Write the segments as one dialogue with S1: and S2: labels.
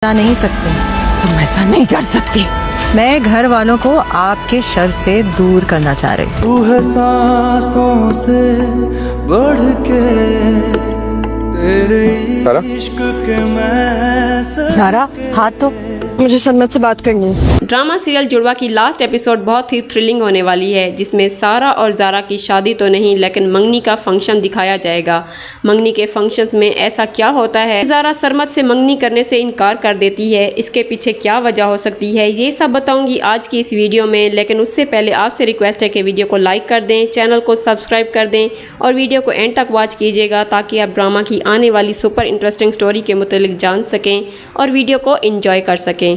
S1: نہیں سکتے.
S2: تم ایسا نہیں کر سکتی.
S1: میں گھر والوں کو آپ کے شر سے دور کرنا چاہ رہی ہوں.
S3: تو ہے سانسوں سے بڑھ کے تیرے عشق کے میں
S2: زارا ہاتھ تو
S4: مجھے سنت سے بات کرنی ہے.
S5: ڈرامہ سیریل جڑوا کی لاسٹ ایپیسوڈ بہت ہی تھرلنگ ہونے والی ہے، جس میں سارا اور زارا کی شادی تو نہیں لیکن منگنی کا فنکشن دکھایا جائے گا. منگنی کے فنکشنز میں ایسا کیا ہوتا ہے؟ زارا سرمد سے منگنی کرنے سے انکار کر دیتی ہے. اس کے پیچھے کیا وجہ ہو سکتی ہے، یہ سب بتاؤں گی آج کی اس ویڈیو میں. لیکن اس سے پہلے آپ سے ریکویسٹ ہے کہ ویڈیو کو لائک کر دیں، چینل کو سبسکرائب کر دیں اور ویڈیو کو اینڈ تک واچ کیجیے گا تاکہ آپ ڈرامہ کی آنے والی سپر انٹرسٹنگ سٹوری کے متعلق جان سکیں اور ویڈیو کو انجوائے کر سکیں.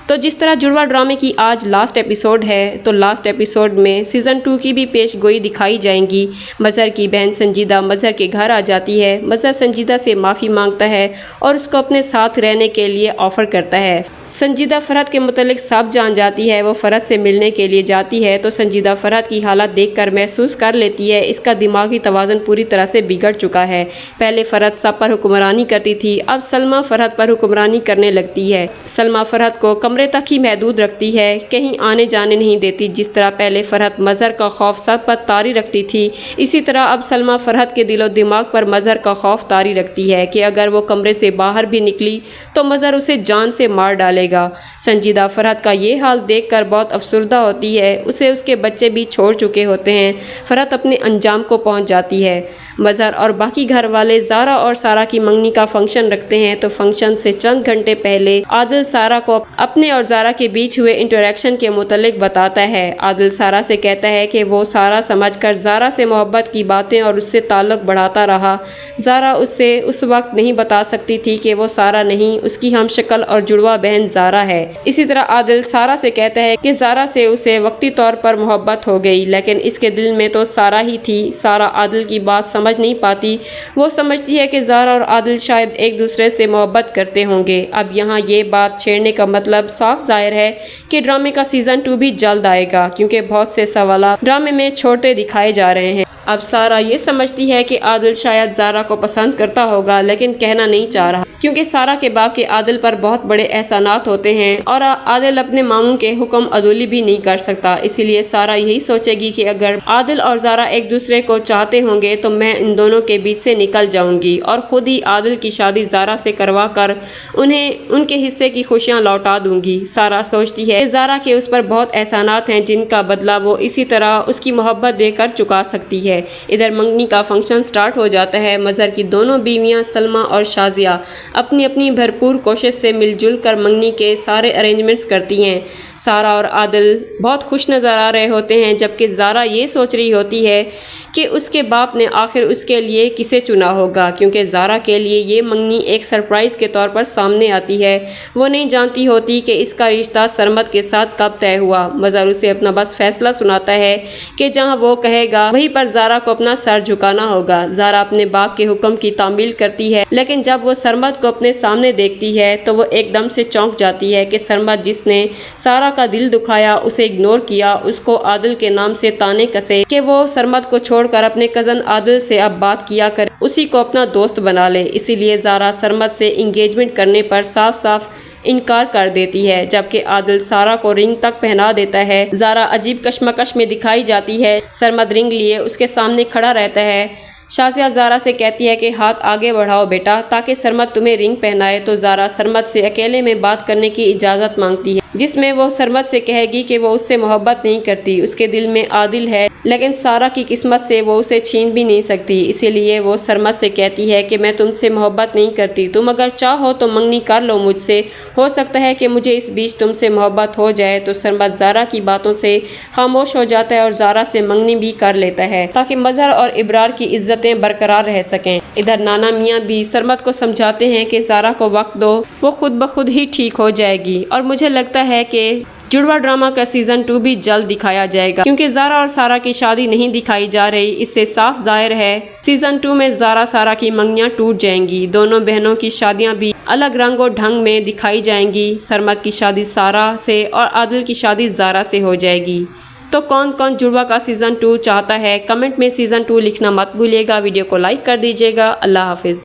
S5: تو جس طرح جڑوا ڈرامے کی آج لاسٹ ایپیسوڈ ہے، تو لاسٹ ایپیسوڈ میں سیزن 2 کی بھی پیش گوئی دکھائی جائیں گی. مظہر کی بہن سنجیدہ مظہر کے گھر آ جاتی ہے. مظہر سنجیدہ سے معافی مانگتا ہے اور اس کو اپنے ساتھ رہنے کے لیے آفر کرتا ہے. سنجیدہ فرحت کے متعلق سب جان جاتی ہے. وہ فرحت سے ملنے کے لیے جاتی ہے تو سنجیدہ فرحت کی حالت دیکھ کر محسوس کر لیتی ہے اس کا دماغی توازن پوری طرح سے بگڑ چکا ہے. پہلے فرحت سب پر حکمرانی کرتی تھی، اب سلمیٰ فرحت پر حکمرانی کرنے لگتی ہے. سلمیٰ فرحت کو کمرے تک ہی محدود رکھتی ہے، کہیں آنے جانے نہیں دیتی. جس طرح پہلے فرحت مظہر کا خوف سب پر طاری رکھتی تھی، اسی طرح اب سلمیٰ فرحت کے دل و دماغ پر مظہر کا خوف طاری رکھتی ہے کہ اگر وہ کمرے سے باہر بھی نکلی تو مظہر اسے جان سے مار ڈالے گا. سنجیدہ فرحت کا یہ حال دیکھ کر بہت افسردہ ہوتی ہے. اسے اس کے بچے بھی چھوڑ چکے ہوتے ہیں. فرحت اپنے انجام کو پہنچ جاتی ہے. مظہر اور باقی گھر والے زارا اور سارا کی منگنی کا فنکشن رکھتے ہیں تو فنکشن سے چند گھنٹے پہلے عادل سارا کو اپنے اور زارا کے بیچ ہوئے انٹریکشن کے متعلق بتاتا ہے. عادل سارا سے کہتا ہے کہ وہ سارا سمجھ کر زارا سے محبت کی باتیں اور اس سے تعلق بڑھاتا رہا. زارا اس سے اس وقت نہیں بتا سکتی تھی کہ وہ سارا نہیں، اس کی ہم شکل اور جڑوا بہن زارا ہے. اسی طرح عادل سارا سے کہتا ہے کہ زارا سے اسے وقتی طور پر محبت ہو گئی لیکن اس کے دل میں تو سارا ہی تھی. سارا عادل کی بات سمجھ نہیں پاتی. وہ سمجھتی ہے کہ زارا اور عادل شاید ایک دوسرے سے محبت کرتے ہوں گے. اب یہاں یہ بات چھیڑنے کا مطلب صاف ظاہر ہے کہ ڈرامے کا سیزن 2 بھی جلد آئے گا، کیونکہ بہت سے سوالات ڈرامے میں چھوڑتے دکھائے جا رہے ہیں. اب سارا یہ سمجھتی ہے کہ عادل شاید زارا کو پسند کرتا ہوگا لیکن کہنا نہیں چاہ رہا، کیونکہ سارا کے باپ کے عادل پر بہت بڑے احسانات ہوتے ہیں اور عادل اپنے ماموں کے حکم عدولی بھی نہیں کر سکتا. اسی لیے سارا یہی سوچے گی کہ اگر عادل اور زارا ایک دوسرے کو چاہتے ہوں گے تو میں ان دونوں کے بیچ سے نکل جاؤں گی اور خود ہی عادل کی شادی زارا سے کروا کر انہیں ان کے حصے کی خوشیاں لوٹا دوں گی. سارا سوچتی ہے کہ زارا کے اس پر بہت احسانات ہیں جن کا بدلہ وہ اسی طرح اس کی محبت دے کر چکا سکتی ہے. ادھر منگنی کا فنکشن سٹارٹ ہو جاتا ہے. مظہر کی دونوں بیویاں سلمیٰ اور شازیہ اپنی اپنی بھرپور کوشش سے مل جل کر منگنی کے سارے ارینجمنٹس کرتی ہیں. سارا اور عادل بہت خوش نظر آ رہے ہوتے ہیں جبکہ زارا یہ سوچ رہی ہوتی ہے کہ اس کے باپ نے آخر اس کے لیے کسے چنا ہوگا، کیونکہ زارا کے لیے یہ منگنی ایک سرپرائز کے طور پر سامنے آتی ہے. وہ نہیں جانتی ہوتی کہ اس کا رشتہ سرمد کے ساتھ کب طے ہوا. مظہر اسے اپنا بس فیصلہ سناتا ہے کہ جہاں وہ کہے گا وہیں پر زارا کو اپنا سر جھکانا ہوگا. زارا اپنے باپ کے حکم کی تعمیل کرتی ہے لیکن جب وہ سرمد کو اپنے سامنے دیکھتی ہے تو وہ ایک دم سے چونک جاتی ہے کہ سرمد جس نے سارا کا دل دکھایا، اسے اگنور کیا، اس کو عادل کے نام سے تانے کسے کہ وہ سرمد کو چھوڑ کر اپنے کزن عادل سے اب بات کیا کر اسی کو اپنا دوست بنا لے. اسی لیے زارا سرمد سے انگیجمنٹ کرنے پر صاف صاف انکار کر دیتی ہے جبکہ عادل سارا کو رنگ تک پہنا دیتا ہے. زارا عجیب کشمکش میں دکھائی جاتی ہے. سرمد رنگ لیے اس کے سامنے کھڑا رہتا ہے. شازیہ زارا سے کہتی ہے کہ ہاتھ آگے بڑھاؤ بیٹا تاکہ سرمد تمہیں رنگ پہنائے. تو زارا سرمد سے اکیلے میں بات کرنے کی اجازت مانگتی ہے جس میں وہ سرمد سے کہے گی کہ وہ اس سے محبت نہیں کرتی. اس کے دل میں عادل ہے لیکن سارا کی قسمت سے وہ اسے چھین بھی نہیں سکتی. اسی لیے وہ سرمد سے کہتی ہے کہ میں تم سے محبت نہیں کرتی، تم اگر چاہو تو منگنی کر لو مجھ سے، ہو سکتا ہے کہ مجھے اس بیچ تم سے محبت ہو جائے. تو سرمد زارا کی باتوں سے خاموش ہو جاتا ہے اور زارا سے منگنی بھی کر لیتا ہے تاکہ مظہر اور ابرار کی عزتیں برقرار رہ سکیں. ادھر نانا میاں بھی سرمد کو سمجھاتے ہیں کہ زارا کو وقت دو، وہ خود بخود ہی ٹھیک ہو جائے گی. اور مجھے لگتا ہے کہ جڑوا ڈرامہ کا سیزن 2 بھی جلد دکھایا جائے گا، کیونکہ زارا اور سارا کی شادی نہیں دکھائی جا رہی. اس سے صاف ظاہر ہے سیزن 2 میں زارا سارا کی منگنیاں ٹوٹ جائیں گی. دونوں بہنوں کی شادیاں بھی الگ رنگ و ڈھنگ میں دکھائی جائیں گی. سرمد کی شادی سارا سے اور عادل کی شادی زارا سے ہو جائے گی. تو کون کون جڑوا کا سیزن 2 چاہتا ہے؟ کمنٹ میں سیزن 2 لکھنا مت بھولیے گا. ویڈیو کو لائک کر دیجیے گا. اللہ حافظ.